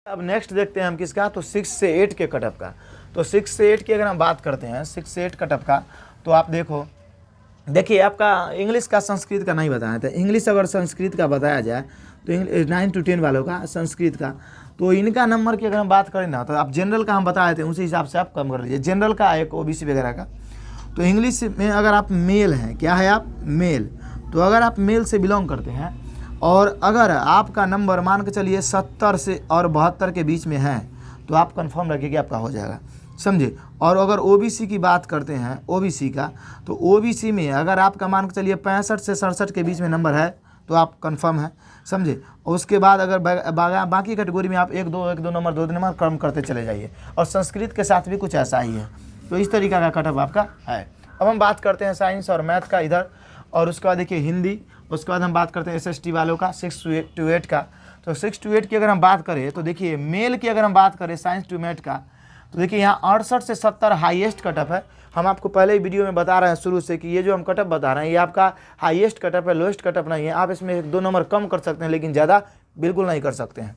अब नेक्स्ट देखते हैं हम किसका, तो 6 से 8 के कटअप का। तो 6 से 8 की अगर हम बात करते हैं 6 से 8 कटअप का, तो आप देखिए आपका इंग्लिश का संस्कृत का नहीं बताया था। इंग्लिश अगर संस्कृत का बताया जाए तो 9 to 10 वालों का संस्कृत का, तो इनका नंबर की अगर हम बात करें ना, तो आप जनरल का हम बताए थे उसी हिसाब से आप कम कर लीजिए। जनरल का एक ओबीसी वगैरह का, तो इंग्लिश में अगर आप मेल हैं, क्या है आप मेल, तो अगर आप मेल से बिलोंग करते हैं और अगर आपका नंबर मान के चलिए 70 से और 72 के बीच में है, तो आप कंफर्म रखिए कि आपका हो जाएगा, समझे। और अगर ओबीसी की बात करते हैं, ओबीसी का, तो ओबीसी में अगर आपका मान के चलिए 65 से 67 के बीच में नंबर है, तो आप कंफर्म है, समझे। और उसके बाद अगर बाकी कैटेगरी में आप 1-2 नंबर 2 नंबर कम करते चले जाइए। और संस्कृत के साथ भी कुछ ऐसा ही है। तो इस तरीका का कटअप आपका है। अब हम बात करते हैं साइंस और मैथ का इधर, और उसके बाद देखिए हिंदी, उसके बाद हम बात करते हैं एसएसटी वालों का 6 to 8 का। तो 6 to 8 की अगर हम बात करें, तो देखिए मेल की अगर हम बात करें साइंस टू मैथ का, तो देखिए यहाँ 68 से 70 हाईएस्ट कटअप है। हम आपको पहले ही वीडियो में बता रहे हैं शुरू से कि ये जो हम कटअप बता रहे हैं ये आपका हाईएस्ट कटअप है, लोएस्ट कटअप नहीं है। आप इसमें 1-2 नंबर कम कर सकते हैं, लेकिन ज़्यादा बिल्कुल नहीं कर सकते हैं।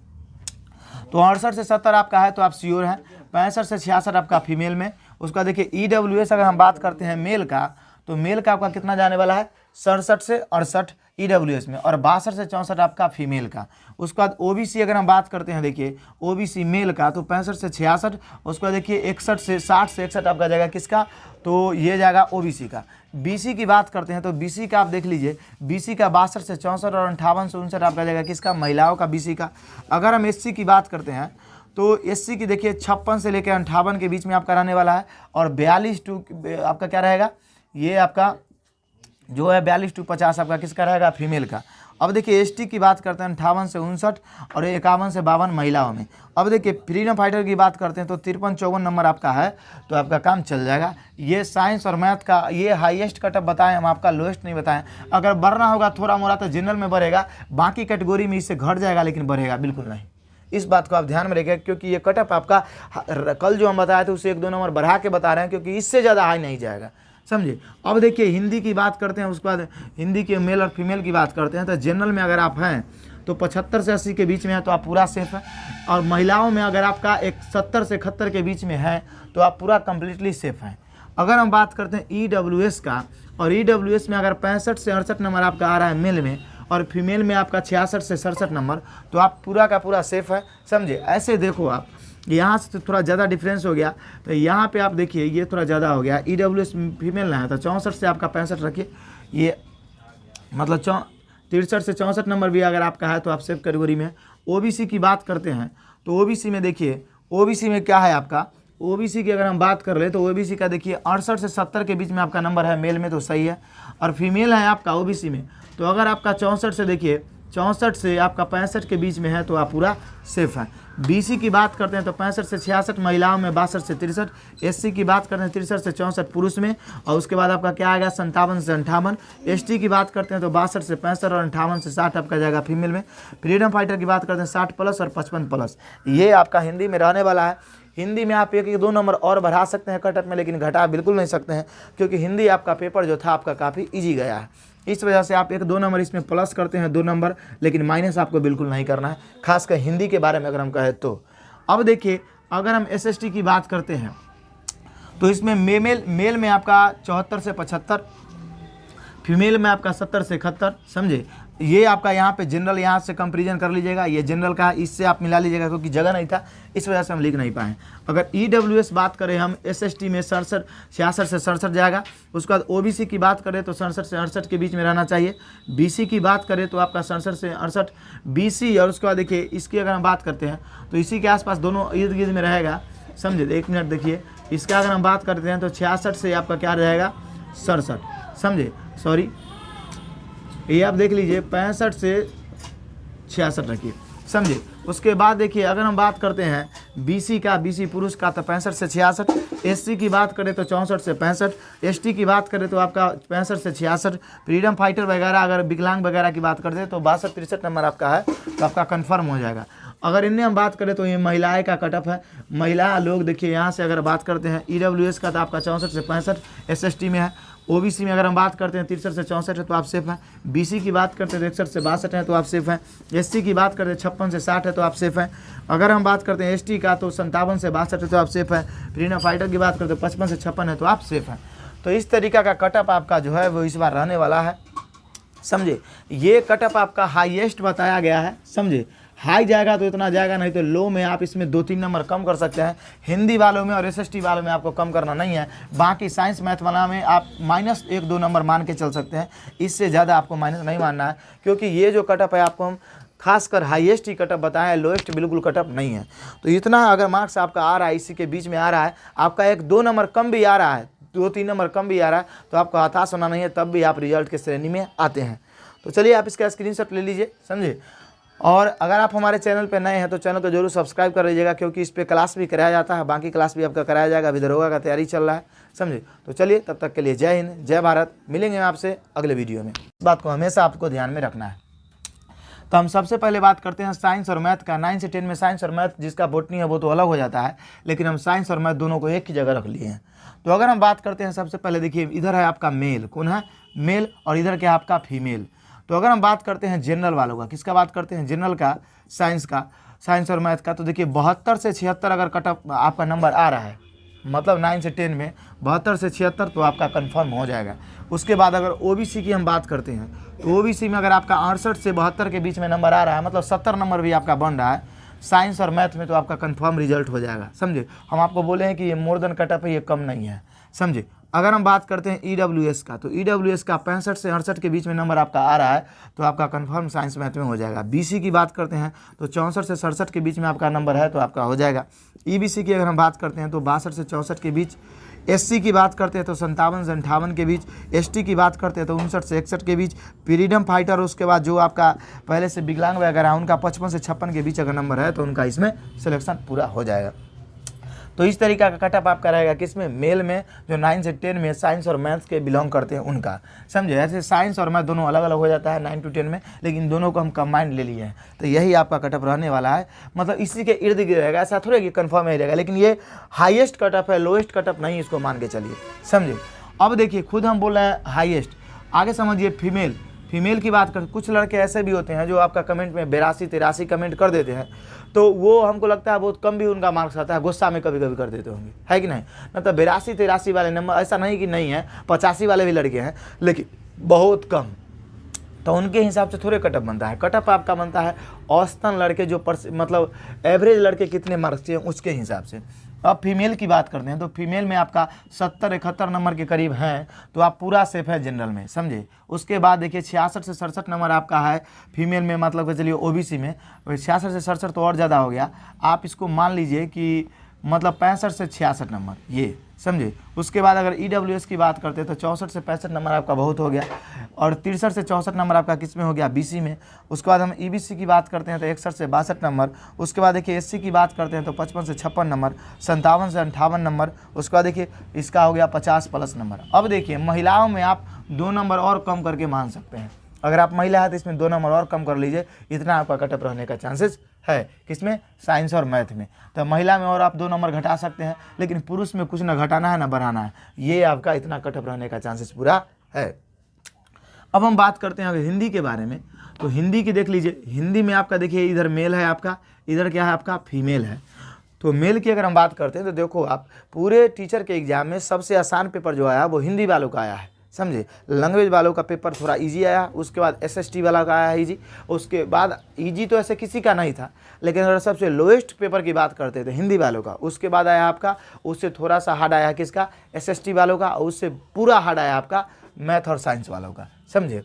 तो 68 से 70 आपका है, तो आप श्योर हैं। 65 से 66 आपका फीमेल में। उसका देखिए ईडब्ल्यूएस अगर हम बात करते हैं मेल का, तो मेल का आपका कितना जाने वाला है, 67 से 68 ईडब्ल्यूएस में, और 62 से 64 आपका फीमेल का। उसके बाद ओबीसी अगर हम बात करते हैं, देखिए ओबीसी मेल का, तो 65 से 66। उसके बाद देखिए 61 से 60 से 61 आपका जाएगा किसका, तो ये जाएगा ओबीसी का। बीसी की बात करते हैं, तो बीसी का आप देख लीजिए, बीसी का 62 से 64 और 58 से 59 आपका जाएगा किसका, महिलाओं का बीसी का। अगर हम एससी की बात करते हैं, तो एससी की देखिए 56 से लेकर 58 के बीच में आपका रहने वाला है, और 42 टू आपका क्या रहेगा, ये आपका जो है 42 to 50 आपका किसका रहेगा, फीमेल का। अब देखिए एसटी की बात करते हैं 58 से 59 और 51 से 52 महिलाओं में। अब देखिए फ्रीडम फाइटर की बात करते हैं, तो 53-54 नंबर आपका है, तो आपका काम चल जाएगा। ये साइंस और मैथ का ये हाईएस्ट कटअप बताएं हम, आपका लोएस्ट नहीं बताएं। अगर बढ़ना होगा थोड़ा मोड़ा तो जनरल में बढ़ेगा, बाकी कैटेगरी में इससे घट जाएगा, लेकिन बढ़ेगा बिल्कुल नहीं। इस बात को आप ध्यान में रखिएगा, क्योंकि ये कटअप आपका कल जो हम बताए थे उससे 1-2 नंबर बढ़ा के बता रहे हैं, क्योंकि इससे ज़्यादा हाई नहीं जाएगा, समझे। अब देखिए हिंदी की बात करते हैं, उसके बाद हिंदी के मेल और फीमेल की बात करते हैं। तो जनरल में अगर आप हैं तो 75 से 80 के बीच में है, तो आप पूरा सेफ है। और महिलाओं में अगर आपका 70 से 71 के बीच में है, तो आप पूरा कंप्लीटली सेफ हैं। अगर हम बात करते हैं ईडब्ल्यूएस का, और ईडब्ल्यूएस में अगर 65 से 68 नंबर आपका आ रहा है मेल में, और फीमेल में आपका 66 से 67 नंबर, तो आप पूरा का पूरा सेफ है, समझे। ऐसे देखो आप, यहाँ से तो थोड़ा ज़्यादा डिफरेंस हो गया, तो यहाँ पे आप देखिए ये थोड़ा ज़्यादा हो गया। ईडब्ल्यूएस फीमेल ना है, तो 64 से आपका 65 रखिए, ये मतलब 63 से 64 नंबर भी अगर आपका है, तो आप सेफ कैटेगरी में। ओबीसी की बात करते हैं, तो ओबीसी में देखिए, ओबीसी में क्या है आपका, ओबीसी की अगर हम बात कर ले, तो ओबीसी का देखिए 68 से 70 के बीच में आपका नंबर है मेल में, तो सही है। और फीमेल है आपका ओबीसी में, तो अगर आपका 64 से देखिए 64 से आपका 65 के बीच में है, तो आप पूरा सेफ है। बीसी की बात करते हैं, तो 65 से 66 महिलाओं में, 62 से 63। एससी की बात करते हैं 63 से 64 पुरुष में, और उसके बाद आपका क्या आएगा 57 से 58। एसटी की बात करते हैं, तो 62 से 65 और 58 से 60 आपका जाएगा फीमेल में। फ्रीडम फाइटर की बात करते हैं 60+ और 55+, ये आपका हिंदी में रहने वाला है। हिंदी में आप 1-2 नंबर और बढ़ा सकते हैं कटअप में, लेकिन घटा बिल्कुल नहीं सकते हैं, क्योंकि हिंदी आपका पेपर जो था आपका काफ़ी ईजी गया है। इस वजह से आप 1-2 नंबर इसमें प्लस करते हैं, 2 नंबर, लेकिन माइनस आपको बिल्कुल नहीं करना है, खासकर हिंदी के बारे में अगर हम कहें तो। अब देखिए अगर हम एसएसटी की बात करते हैं, तो इसमें मेल में आपका 74 से 75, फीमेल में आपका 70 से 71, समझे। ये आपका यहाँ पे जनरल यहाँ से कंपेरिजन कर लीजिएगा, ये जनरल का इससे आप मिला लीजिएगा, क्योंकि जगह नहीं था इस वजह से हम लिख नहीं पाए। अगर ईडब्ल्यूएस बात करें हम, एसएसटी में 66 से 67 जाएगा। उसके बाद ओबीसी की बात करें तो 67 से 68 के बीच में रहना चाहिए। बीसी की बात करें तो आपका 67 से 68 बीसी, और उसके बाद देखिए इसकी अगर हम बात करते हैं, तो इसी के आसपास दोनों इर्द गिर्द में रहेगा, समझे। 1 मिनट देखिए, इसका अगर हम बात करते हैं, तो 66 से आपका क्या रहेगा 67, समझे, सॉरी ये आप देख लीजिए 65 से 66 रखिए, समझे। उसके बाद देखिए अगर हम बात करते हैं बीसी का, बीसी पुरुष का, तो 65 से 66। एससी की बात करें तो 64 से 65। एसटी की बात करें तो आपका 65 से 66। फ्रीडम फाइटर वगैरह अगर विकलांग वगैरह की बात करते हैं, तो 62-63 नंबर आपका है, तो आपका कन्फर्म हो जाएगा। अगर इनमें हम बात करें तो ये महिलाएं का कटअप है। महिला लोग देखिए यहाँ से अगर बात करते हैं ईडब्ल्यूएस का, तो आपका 64 से 65 एसएसटी में है। ओबीसी में अगर हम बात करते हैं 63 से 64 है तो आप सेफ हैं। बीसी की बात करते हैं तो 61 से 62 है तो आप सेफ हैं। एससी की बात करते हैं 56 से 60 है तो आप सेफ हैं। अगर हम बात करते हैं एसटी का तो 57 से 62 है तो आप सेफ हैं। फ्रीडम फाइटर की बात करते हैं 55 से 56 है तो आप सेफ हैं। तो इस तरीका का कटअप आपका जो है वो इस बार रहने वाला है, समझे। ये कटअप आपका हाईएस्ट बताया गया है, समझे। हाई जाएगा तो इतना जाएगा, नहीं तो लो में आप इसमें 2-3 नंबर कम कर सकते हैं। हिंदी वालों में और एसएसटी वालों में आपको कम करना नहीं है। बाकी साइंस मैथ वाला में आप -1-2 नंबर मान के चल सकते हैं, इससे ज़्यादा आपको माइनस नहीं मानना है, क्योंकि ये जो कटअप है आपको हम खासकर हाईएस्ट ही कटअप बताया है, लोएस्ट बिल्कुल कटअप नहीं है। तो इतना अगर मार्क्स आपका आ रहा है, इसी के बीच में आ रहा है, आपका 1-2 नंबर कम भी आ रहा है, 2-3 नंबर कम भी आ रहा है, तो आपको हताश होना नहीं है, तब भी आप रिजल्ट के श्रेणी में आते हैं। तो चलिए आप इसका स्क्रीनशॉट ले लीजिए, समझे। और अगर आप हमारे चैनल पे नए हैं तो चैनल को जरूर सब्सक्राइब कर लीजिएगा, क्योंकि इस पर क्लास भी कराया जाता है, बाकी क्लास भी आपका कराया जाएगा। अभी दरोगा का तैयारी चल रहा है, समझे। तो चलिए तब तक के लिए जय हिंद, जय भारत। मिलेंगे आपसे अगले वीडियो में। इस बात को हमेशा आपको ध्यान में रखना है। तो हम सबसे पहले बात करते हैं साइंस और मैथ का। 9 से 10 में साइंस और मैथ जिसका बोटनी है वो तो अलग हो जाता है, लेकिन हम साइंस और मैथ दोनों को एक ही जगह रख लिए हैं। तो अगर हम बात करते हैं सबसे पहले, देखिए इधर है आपका मेल, कौन है मेल, और इधर क्या है आपका फीमेल। तो अगर हम बात करते हैं जनरल वालों का, किसका बात करते हैं, जनरल का, साइंस का, साइंस और मैथ का, तो देखिए 72 से 76 अगर कटअप आपका नंबर आ रहा है, मतलब 9 से 10 में 72 से 76 तो आपका कंफर्म हो जाएगा। उसके बाद अगर ओबीसी की हम बात करते हैं तो ओबीसी में अगर आपका 68 से 72 के बीच में नंबर आ रहा है, मतलब 70 नंबर भी आपका बन रहा है साइंस और मैथ में, तो आपका कंफर्म रिजल्ट हो जाएगा, समझे। हम आपको बोले हैं कि ये मोर देन कटअप है, ये कम नहीं है, समझे। अगर हम बात करते हैं ईडब्ल्यूएस का, तो ईडब्ल्यूएस का 65 से 68 के बीच में नंबर आपका आ रहा है तो आपका कंफर्म साइंस मैथ में हो जाएगा। बीसी की बात करते हैं तो 64 से 67 के बीच में आपका नंबर है तो आपका हो जाएगा। ईबीसी की अगर हम बात करते हैं तो 62 से 64 के बीच। एससी की बात करते हैं तो 57 से 58 के बीच। एसटी की बात करते हैं तो 59 से 61 के बीच। फ्रीडम फाइटर, उसके बाद जो आपका पहले से विकलांग वगैरह उनका 55 से 56 के बीच अगर नंबर है तो उनका इसमें सिलेक्शन पूरा हो जाएगा। तो इस तरीका का कटअप आपका रहेगा किसमें, मेल में, जो 9 से 10 में साइंस और मैथ्स के बिलोंग करते हैं उनका, समझे। ऐसे साइंस और मैथ दोनों अलग अलग हो जाता है 9 to 10 में, लेकिन दोनों को हम कंबाइंड ले लिए हैं। तो यही आपका कटअप रहने वाला है, मतलब इसी के इर्द गिर्द रहेगा, ऐसा थोड़ा कि कंफर्म ही रहेगा, लेकिन ये हाईएस्ट कटअप है, लोएस्ट कटअप नहीं, इसको मान के चलिए, समझे। अब देखिए खुद हम बोल रहे हैं हाईएस्ट, आगे समझिए फीमेल। फीमेल की बात करते, कुछ लड़के ऐसे भी होते हैं जो आपका कमेंट में 82-83 कमेंट कर देते हैं, तो वो हमको लगता है बहुत कम भी उनका मार्क्स आता है, गुस्सा में कभी कभी कर देते होंगे, है कि नहीं। मतलब 82-83 वाले नंबर, ऐसा नहीं कि नहीं है, 85 वाले भी लड़के हैं, लेकिन बहुत कम। तो उनके हिसाब से थोड़े कटअप बनता है। कटअप आपका बनता है औसतन लड़के जो मतलब एवरेज लड़के कितने मार्क्स चाहिए उसके हिसाब से। अब फीमेल की बात करते हैं तो फीमेल में आपका 70-71 नंबर के करीब हैं तो आप पूरा सेफ है जनरल में, समझे। उसके बाद देखिए 66 से 67 नंबर आपका है फीमेल में, मतलब कि चलिए ओबीसी में 66 से 67 तो और ज़्यादा हो गया। आप इसको मान लीजिए कि मतलब 65 से 66 नंबर, ये समझे। उसके बाद अगर ईडब्ल्यूएस की बात करते हैं तो 64 से 65 नंबर आपका बहुत हो गया, और 63 से 64 नंबर आपका किस में हो गया, बीसी में। उसके बाद हम ईबीसी की बात करते हैं तो 61 से 62 नंबर। उसके बाद देखिए एससी की बात करते हैं तो 55 से 56 नंबर, 57 से 58 नंबर। उसके बाद देखिए इसका हो गया 50+ नंबर। अब देखिए महिलाओं में आप 2 नंबर और कम करके मान सकते हैं, अगर आप महिला है तो इसमें 2 नंबर और कम कर लीजिए, इतना आपका कटअप रहने का चांसेस है, किसमें, साइंस और मैथ में। तो महिला में और आप 2 नंबर घटा सकते हैं, लेकिन पुरुष में कुछ ना घटाना है ना बढ़ाना है, ये आपका इतना कटअप रहने का चांसेस पूरा है। अब हम बात करते हैं अगर हिंदी के बारे में, तो हिंदी की देख लीजिए। हिंदी में आपका देखिए इधर मेल है आपका, इधर क्या है आपका फीमेल है। तो मेल की अगर हम बात करते हैं तो देखो आप पूरे टीचर के एग्जाम में सबसे आसान पेपर जो आया वो हिंदी वालों का आया है, समझे। लैंग्वेज वालों का पेपर थोड़ा इजी आया, उसके बाद एसएसटी वाला का आया इजी, उसके बाद इजी तो ऐसे किसी का नहीं था, लेकिन अगर सबसे लोएस्ट पेपर की बात करते थे हिंदी वालों का, उसके बाद आया आपका, उससे थोड़ा सा हार्ड आया किसका, एसएसटी वालों का, और उससे पूरा हार्ड आया आपका मैथ और साइंस वालों का, समझे।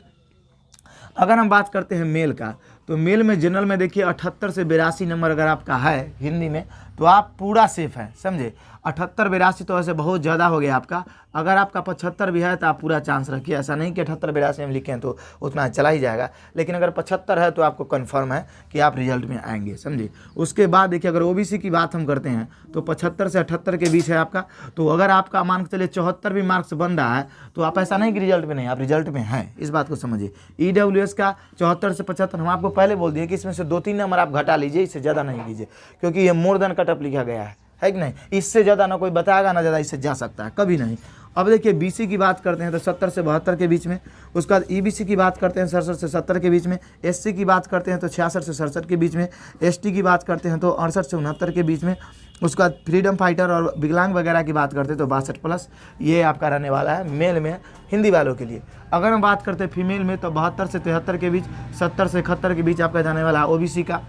अगर हम बात करते हैं मेल का, तो मेल में जनरल में देखिए 78 से 82 नंबर अगर आपका है हिंदी में तो आप पूरा सेफ हैं, समझे। 78-82 तो ऐसे बहुत ज़्यादा हो गया आपका। अगर आपका 75 भी है तो आप पूरा चांस रखिए, ऐसा नहीं कि 78-82 में लिखें तो उतना चला ही जाएगा, लेकिन अगर 75 है तो आपको कंफर्म है कि आप रिजल्ट में आएंगे, समझे। उसके बाद देखिए अगर ओबीसी की बात हम करते हैं तो 75 से 78 के बीच है आपका। तो अगर आपका मान के चलिए 74 भी मार्क्स बन रहा है तो आप ऐसा नहीं कि रिजल्ट में नहीं, आप रिजल्ट में हैं, इस बात को समझिए। ईडब्ल्यूएस का 74 से 75 हम आपको पहले बोल दिए कि इसमें से 2-3 नंबर आप घटा लीजिए, इससे ज़्यादा नहीं कीजिए, क्योंकि ये मोर देन कटअप लिखा गया है कि नहीं। इससे ज़्यादा ना कोई बताएगा ना ज़्यादा इससे जा सकता है, कभी नहीं। अब देखिए बीसी की बात करते हैं तो 70 से 72 के बीच में, उसके बाद ईबीसी की बात करते हैं 67 से 70 के बीच में, एससी की बात करते हैं तो 66 से 67 के बीच में, एसटी की बात करते हैं तो 68 से 69 के बीच में, उसके बाद फ्रीडम फाइटर और विकलांग वगैरह की बात करते हैं तो 62+। ये आपका रहने वाला है मेल में हिंदी वालों के लिए। अगर हम बात करते हैं फीमेल में तो 72 से 73 के बीच, 70 से 71 के बीच आपका जाने वाला है ओबीसी का।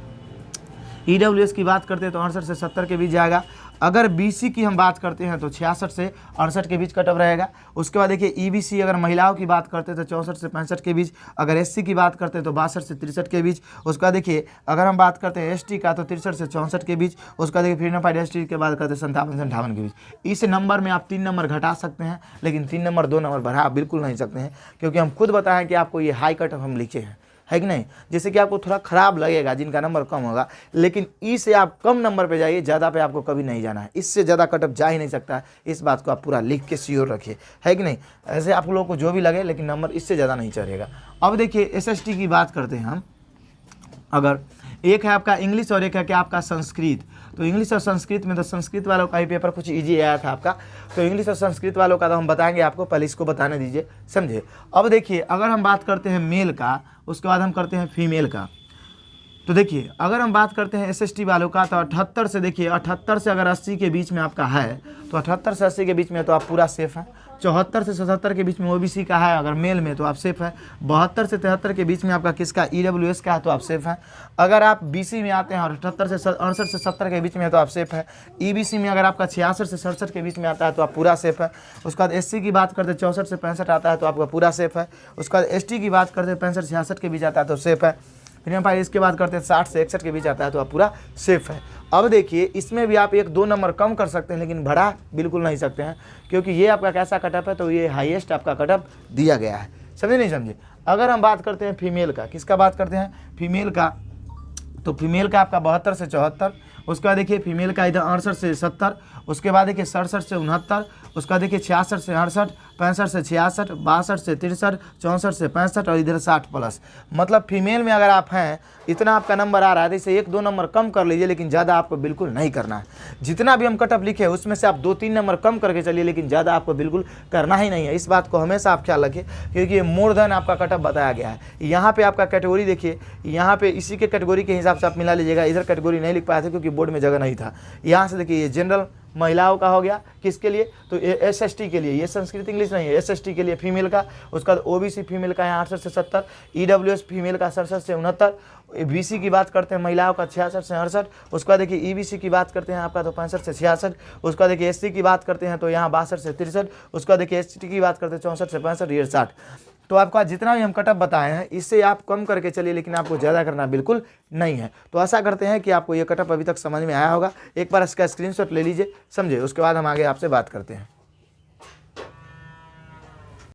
ईडब्ल्यूएस की बात करते हैं तो 68 से 70 के बीच जाएगा। अगर बीसी की हम बात करते हैं तो 66 से 68 के बीच कटअप रहेगा। उसके बाद देखिए ईबीसी अगर महिलाओं की बात करते हैं तो 64 से 65 के बीच। अगर एससी की बात करते हैं तो 62 से 63 के बीच। उसके बाद देखिए अगर हम बात करते हैं एसटी का तो 63 से 64 के बीच। उसके बाद देखिए फ्रीडम फाइटर एसटी के बात करते हैं 57 से 58 के बीच। इस नंबर में आप 3 नंबर घटा सकते हैं, लेकिन 3 नंबर 2 नंबर बढ़ा बिल्कुल नहीं सकते हैं, क्योंकि हम खुद बताएं कि आपको ये हाई कटअप हम लिखे हैं, है कि नहीं। जैसे कि आपको थोड़ा खराब लगेगा जिनका नंबर कम होगा, लेकिन ई से आप कम नंबर पे जाइए, ज़्यादा पे आपको कभी नहीं जाना है। इससे ज़्यादा कटअप जा ही नहीं सकता है, इस बात को आप पूरा लिख के श्योर रखिए, है कि नहीं। ऐसे आप लोगों को जो भी लगे, लेकिन नंबर इससे ज़्यादा नहीं चढ़ेगा। अब देखिए एसएसटी की बात करते हैं हम। अगर एक है आपका इंग्लिश और एक है क्या आपका संस्कृत, तो इंग्लिश और संस्कृत में तो संस्कृत वालों का ही पेपर कुछ इजी आया था आपका, तो इंग्लिश और संस्कृत वालों का तो हम बताएंगे आपको, पहले इसको बताने दीजिए, समझे। अब देखिए अगर हम बात करते हैं मेल का, उसके बाद हम करते हैं फीमेल का। तो देखिए अगर हम बात करते हैं एसएसटी वालों का तो 78 से, देखिए 78 से अगर 80 के बीच में आपका है तो 78 से 80 के बीच में तो आप पूरा सेफ हैं। 74 से 77 के बीच में ओबीसी का है अगर मेल में तो आप सेफ है। 72 से 73 के बीच में आपका किसका ईडब्ल्यूएस का है तो आप सेफ हैं। अगर आप बीसी में आते हैं और 78 से 68 से 70 के बीच में है तो आप सेफ है। ईबीसी में अगर आपका 66 से 67 के बीच में आता है तो आप पूरा सेफ है। उसके बाद एससी की बात करते हैं 64 से 65 आता है तो आपका पूरा सेफ है। उसके बाद एसटी की बात करते हैं 65 से 66 के बीच आता है तो सेफ है। फ्रीडम फाइटर इसके बाद करते हैं 60 से 61 के बीच आता है तो आप पूरा सेफ है। अब देखिए इसमें भी आप 1-2 नंबर कम कर सकते हैं, लेकिन बढ़ा बिल्कुल नहीं सकते हैं, क्योंकि ये आपका कैसा कटअप है, तो ये हाईएस्ट आपका कटअप दिया गया है, समझे नहीं समझे। अगर हम बात करते हैं फीमेल का, किसका बात करते हैं फीमेल का, तो फीमेल का आपका 72 से 74। उसके बाद देखिए फीमेल का इधर 68 से 70। उसके बाद देखिए 67 से 69। उसका देखिए 66 से 68, 65 से 66, 62 से 63, 64 से 65 और इधर 60+। मतलब फीमेल में अगर आप हैं इतना आपका नंबर आ रहा है तो इसे 1-2 नंबर कम कर लीजिए, लेकिन ज़्यादा आपको बिल्कुल नहीं करना है। जितना भी हम कटअप लिखे उसमें से आप 2-3 नंबर कम करके चलिए, लेकिन ज़्यादा आपको बिल्कुल करना ही नहीं है। इस बात को हमेशा आप ख्याल रखिए, क्योंकि ये मोर देन आपका कटअप बताया गया है। यहाँ पे आपका कैटेगरी देखिए, यहाँ पे इसी के कैटेगरी के हिसाब से आप मिला लीजिएगा। इधर कैटेगरी नहीं लिख पाए थे क्योंकि बोर्ड में जगह नहीं था। यहाँ से देखिए ये जनरल महिलाओं का हो गया, किसके लिए, तो एसएसटी के लिए। ये संस्कृत इंग्लिश नहीं है, एसएसटी के लिए फीमेल का। उसका ओबीसी फीमेल का है 68 से 70, ईडब्ल्यूएस फीमेल का 67 से 69, बीसी की बात करते हैं महिलाओं का 66 से 68। उसका देखिए ईबीसी की बात करते हैं आपका तो 65 से 66। उसका देखिए एससी की बात करते हैं तो यहाँ 62 से 63। उसका देखिए एसटी की बात करते हैं 64 से 65, ये 60। तो आपका जितना भी हम कटअप बताए हैं इससे आप कम करके चलिए, लेकिन आपको ज़्यादा करना बिल्कुल नहीं है। तो आशा करते हैं कि आपको ये कटअप अभी तक समझ में आया होगा। एक बार इसका स्क्रीनशॉट ले लीजिए, समझे, उसके बाद हम आगे आपसे बात करते हैं।